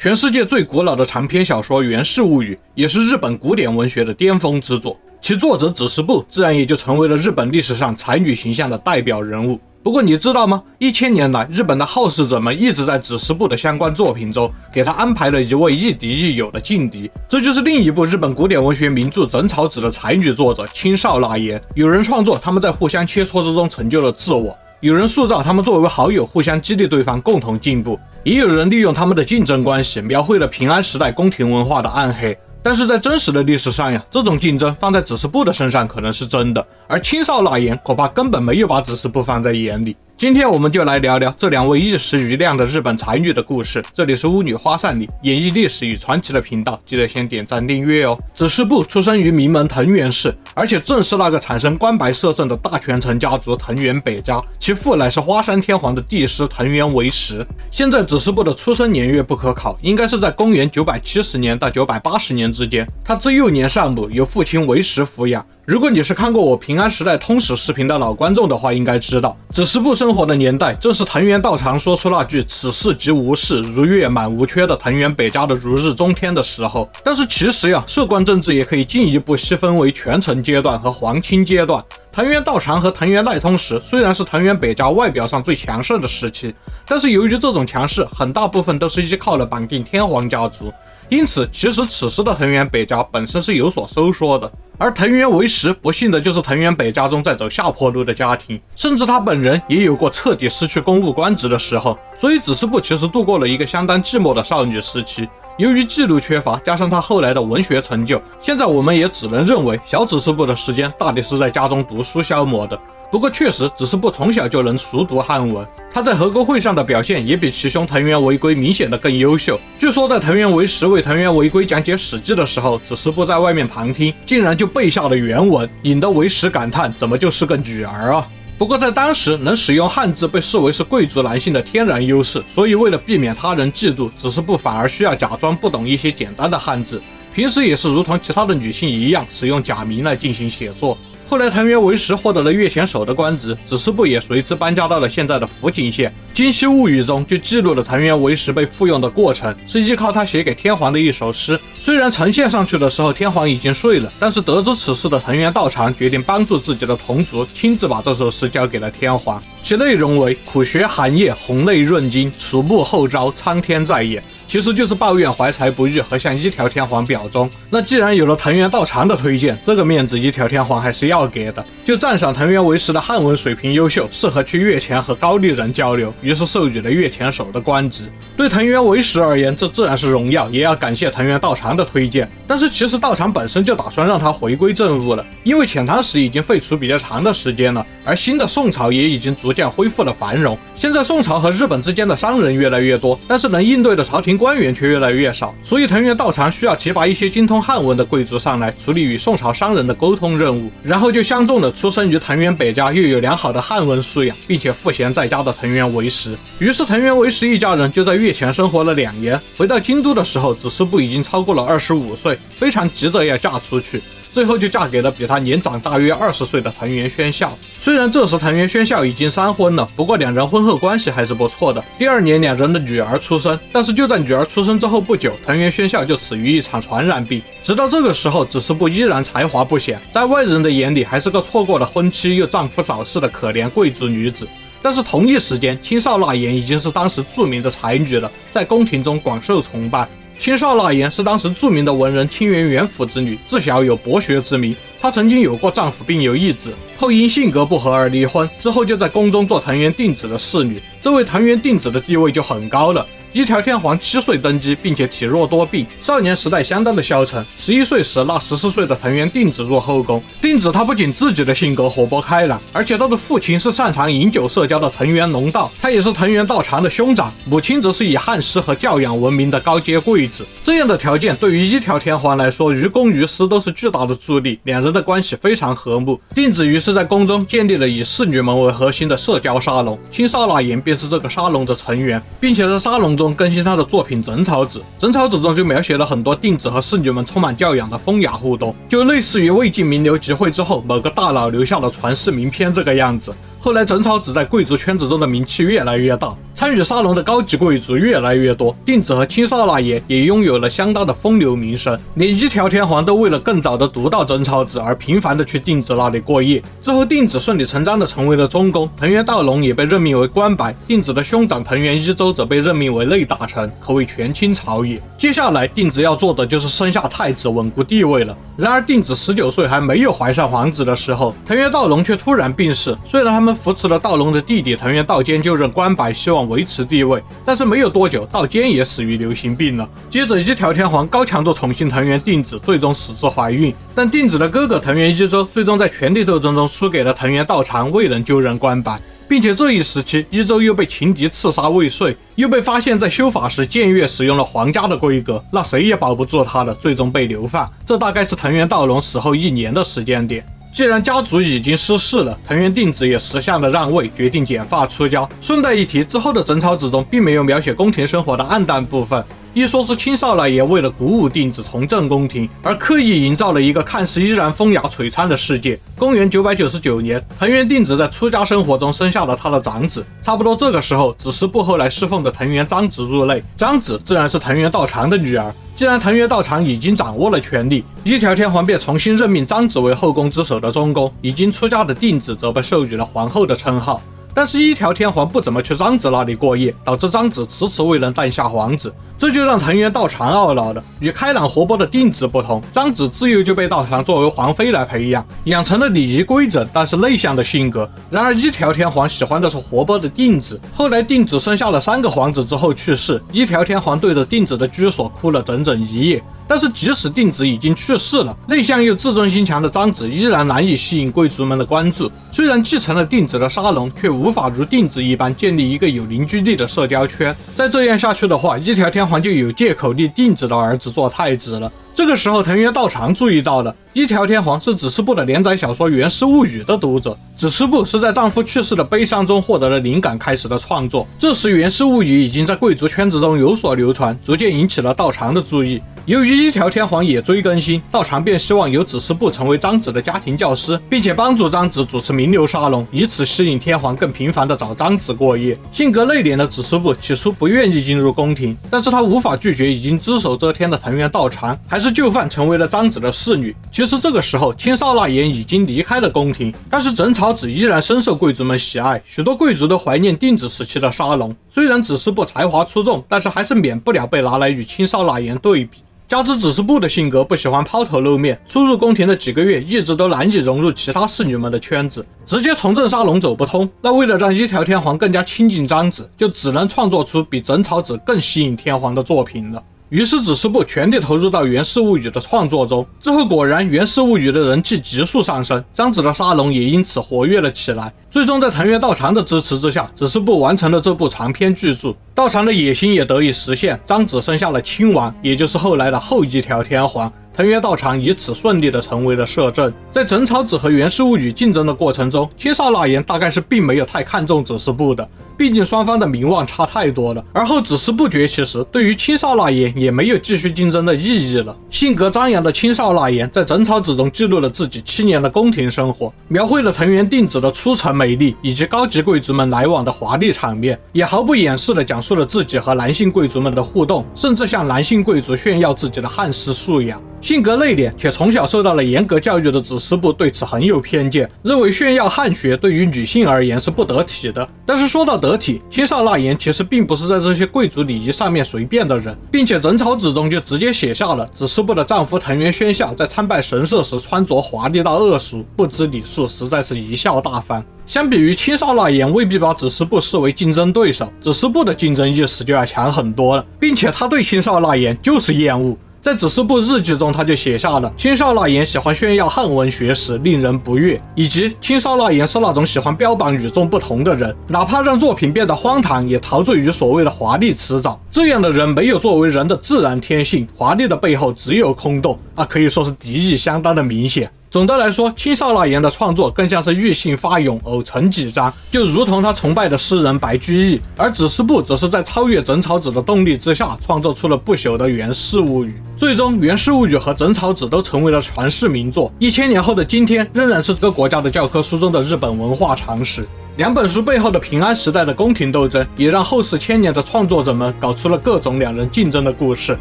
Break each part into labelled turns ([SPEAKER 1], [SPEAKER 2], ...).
[SPEAKER 1] 全世界最古老的长篇小说《源氏物语》也是日本古典文学的巅峰之作，其作者子时部自然也就成为了日本历史上才女形象的代表人物。不过你知道吗？1000年来，日本的好事者们一直在子时部的相关作品中给他安排了一位亦敌亦友的劲敌，这就是另一部日本古典文学名著《枕草子》的才女作者青少纳言。有人创作他们在互相切磋之中成就了自我，有人塑造他们作为好友互相激励对方共同进步，也有人利用他们的竞争关系描绘了平安时代宫廷文化的暗黑。但是在真实的历史上呀，这种竞争放在子时部的身上可能是真的，而青少纳言恐怕根本没有把子时部放在眼里。今天我们就来聊聊这两位一时瑜亮的日本才女的故事。这里是巫女花散里演绎历史与传奇的频道，记得先点赞订阅哦。子时部出生于名门藤原氏，而且正是那个产生关白摄政的大权臣家族藤原北家，其父乃是花山天皇的帝师藤原为实。现在子时部的出生年月不可考，应该是在公元970年到980年之间。他自幼年丧母，由父亲为实抚养。如果你是看过我平安时代通史视频的老观众的话，应该知道子时部生活的年代正是藤原道长说出那句此事即无事，如月满无缺的藤原北家的如日中天的时候。但是其实呀，涉官政治也可以进一步细分为权臣阶段和皇亲阶段。藤原道长和藤原赖通时虽然是藤原北家外表上最强盛的时期，但是由于这种强势很大部分都是依靠了绑定天皇家族，因此其实此时的藤原北家本身是有所收缩的。而藤原为实不幸的就是藤原北家中在走下坡路的家庭，甚至他本人也有过彻底失去公务官职的时候，所以子时部其实度过了一个相当寂寞的少女时期。由于记录缺乏，加上他后来的文学成就，现在我们也只能认为小子时部的时间大抵是在家中读书消磨的。不过确实子时部从小就能熟读汉文，他在和歌会上的表现也比其兄藤原为圭明显的更优秀。据说在藤原为实为藤原为圭讲解史记的时候，子时部在外面旁听，竟然就背下了原文，引得为实感叹怎么就是个女儿啊。不过在当时能使用汉字被视为是贵族男性的天然优势，所以为了避免他人嫉妒，子时部反而需要假装不懂一些简单的汉字，平时也是如同其他的女性一样使用假名来进行写作。后来藤原为实获得了越前守的官职，子时部也随之搬家到了现在的福井县。《今昔物语》中就记录了藤原为实被复用的过程，是依靠他写给天皇的一首诗。虽然呈现上去的时候天皇已经睡了，但是得知此事的藤原道长决定帮助自己的同族，亲自把这首诗交给了天皇。其内容为苦学寒夜，红泪润巾，楚暮后朝，苍天在眼。其实就是抱怨怀才不遇和向一条天皇表忠。那既然有了藤原道长的推荐，这个面子一条天皇还是要给的，就赞赏藤原为实的汉文水平优秀，适合去越前和高丽人交流，于是授予了越前守的官职。对藤原为实而言，这自然是荣耀，也要感谢藤原道长的推荐。但是其实道长本身就打算让他回归政务了，因为遣唐使已经废除比较长的时间了，而新的宋朝也已经逐渐恢复了繁荣。现在宋朝和日本之间的商人越来越多，但是能应对的朝廷官员却越来越少，所以藤原道长需要提拔一些精通汉文的贵族上来处理与宋朝商人的沟通任务，然后就相中了出生于藤原北家又有良好的汉文素养并且赋闲在家的藤原为实。于是藤原为实一家人就在越前生活了2年。回到京都的时候，子时部已经超过了25岁，非常急着要嫁出去，最后就嫁给了比他年长大约20岁的藤原宣孝。虽然这时藤原宣孝已经3婚了，不过两人婚后关系还是不错的。第2年两人的女儿出生，但是就在女儿出生之后不久，藤原宣孝就死于一场传染病。直到这个时候，子时部依然才华不显，在外人的眼里还是个错过了婚期又丈夫早逝的可怜贵族女子。但是同一时间，青少纳言已经是当时著名的才女了，在宫廷中广受崇拜。青少纳言是当时著名的文人清源元辅之女，自小有博学之名。她曾经有过丈夫并有一子，后因性格不合而离婚，之后就在宫中做藤原定子的侍女。这位藤原定子的地位就很高了。一条天皇7岁登基，并且体弱多病，少年时代相当的消沉。11岁时，那14岁的藤原定子入后宫。定子他不仅自己的性格活泼开朗，而且他的父亲是擅长饮酒社交的藤原龙道，他也是藤原道长的兄长，母亲则是以汉诗和教养闻名的高阶贵子。这样的条件对于一条天皇来说，于公于私都是巨大的助力，两人的关系非常和睦。定子于是在宫中建立了以侍女们为核心的社交沙龙，青少纳言便是这个沙龙的成员，并且在沙龙中更新他的作品《枕草子》。《枕草子》中就描写了很多定子和侍女们充满教养的风雅互动，就类似于魏晋名流集会之后某个大佬留下的传世名篇这个样子。后来枕草子在贵族圈子中的名气越来越大，参与沙龙的高级贵族越来越多，定子和青少纳言也拥有了相当的风流名声，连一条天皇都为了更早的读到贞操子而频繁的去定子那里过夜。之后定子顺理成章的成为了中宫，藤原道隆也被任命为关白，定子的兄长藤原一周则被任命为内大臣，可谓权倾朝野。接下来定子要做的就是生下太子，稳固地位了。然而定子19岁还没有怀上皇子的时候，藤原道隆却突然病逝。虽然他们扶持了道隆的弟弟藤原道坚就任关白，希望维持地位，但是没有多久，道坚也死于流行病了。接着一条天皇高强度宠幸藤原定子，最终使之怀孕。但定子的哥哥藤原一周最终在权力斗争中输给了藤原道长，未能就任关白。并且这一时期，一周又被情敌刺杀未遂，又被发现在修法时僭越使用了皇家的规格，那谁也保不住他了，最终被流放。这大概是藤原道隆死后1年的时间点。既然家族已经失势了，藤原定子也识相的让位，决定剪发出家。顺带一提，之后的贞操子中并没有描写宫廷生活的暗淡部分，一说是青少纳言为了鼓舞定子重振宫廷，而刻意营造了一个看似依然风雅璀璨的世界。公元999年，藤原定子在出家生活中生下了他的长子。差不多这个时候，子时部后来侍奉的藤原章子入内，章子自然是藤原道长的女儿。既然藤原道长已经掌握了权力，一条天皇便重新任命章子为后宫之首的中宫，已经出家的定子则被授予了皇后的称号。但是一条天皇不怎么去章子那里过夜，导致章子迟迟未能诞下皇子，这就让藤原道长懊恼了。与开朗活泼的定子不同，章子自幼就被道长作为皇妃来培养，养成了礼仪规整但是内向的性格。然而一条天皇喜欢的是活泼的定子。后来定子生下了3个皇子之后去世，一条天皇对着定子的居所哭了整整1夜。但是即使定子已经去世了，内向又自尊心强的章子依然难以吸引贵族们的关注。虽然继承了定子的沙龙，却无法如定子一般建立一个有凝聚力的社交圈。再这样下去的话，一条天皇就有借口立定子的儿子做太子了。这个时候藤原道长注意到了，一条天皇是子时部的连载小说《源氏物语》的读者，子时部是在丈夫去世的悲伤中获得了灵感开始的创作。这时《源氏物语》已经在贵族圈子中有所流传，逐渐引起了道长的注意。由于一条天皇也追更新，道长便希望由子时部成为章子的家庭教师，并且帮助章子主持名流沙龙，以此吸引天皇更频繁地找章子过夜。性格内敛的子时部起初不愿意进入宫廷，但是他无法拒绝已经只手遮天的藤原道长，还是就范成为了章子的侍女。其实这个时候青少纳言已经离开了宫廷，但是贞操子依然深受贵族们喜爱，许多贵族都怀念定子时期的沙龙。虽然子时部才华出众，但是还是免不了被拿来与青少纳言对比。加之子时部的性格不喜欢抛头露面，初入宫廷的几个月一直都难以融入其他侍女们的圈子，直接重振沙龙走不通。那为了让一条天皇更加亲近章子，就只能创作出比贞操子更吸引天皇的作品了。于是子时部全力投入到《源氏物语》的创作中，之后果然《源氏物语》的人气急速上升，章子的沙龙也因此活跃了起来。最终在藤原道长的支持之下，子时部完成了这部长篇巨著，道长的野心也得以实现，章子生下了亲王，也就是后来的后一条天皇。藤原道长以此顺利的成为了摄政。在贞操子和源氏物语竞争的过程中，青少纳言大概是并没有太看重子时部的，毕竟双方的名望差太多了。而后子时部崛起时，对于青少纳言也没有继续竞争的意义了。性格张扬的青少纳言在贞操子中记录了自己7年的宫廷生活，描绘了藤原定子的出尘美丽以及高级贵族们来往的华丽场面，也毫不掩饰地讲述了自己和男性贵族们的互动，甚至向男性贵族炫耀自己的汉室素养。性格内敛且从小受到了严格教育的子时部对此很有偏见，认为炫耀汉学对于女性而言是不得体的。但是说到得体，青少纳言其实并不是在这些贵族礼仪上面随便的人，并且贞操子中就直接写下了子时部的丈夫藤原宣孝在参拜神社时穿着华丽到恶俗，不知礼数，实在是贻笑大方。相比于青少纳言未必把子时部视为竞争对手，子时部的竞争意识就要强很多了，并且他对青少纳言就是厌恶。在子时部日记中，他就写下了青少纳言喜欢炫耀汉文学时令人不悦，以及青少纳言是那种喜欢标榜与众不同的人，哪怕让作品变得荒唐，也陶醉于所谓的华丽辞藻。这样的人没有作为人的自然天性，华丽的背后只有空洞，可以说是敌意相当的明显。总的来说，青少纳言的创作更像是欲性发涌，偶成几章，就如同他崇拜的诗人白居易，而子时部则是在超越贞操子的动力之下，创作出了不朽的《源氏物语》。最终，《源氏物语》和贞操子都成为了传世名作，1000年后的今天，仍然是这个国家的教科书中的日本文化常识。两本书背后的平安时代的宫廷斗争，也让后世千年的创作者们搞出了各种两人竞争的故事。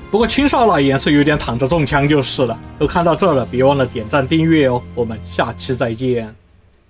[SPEAKER 1] 不过青少那言是有点躺着中枪就是了。都看到这了，别忘了点赞订阅哦，我们下期再见。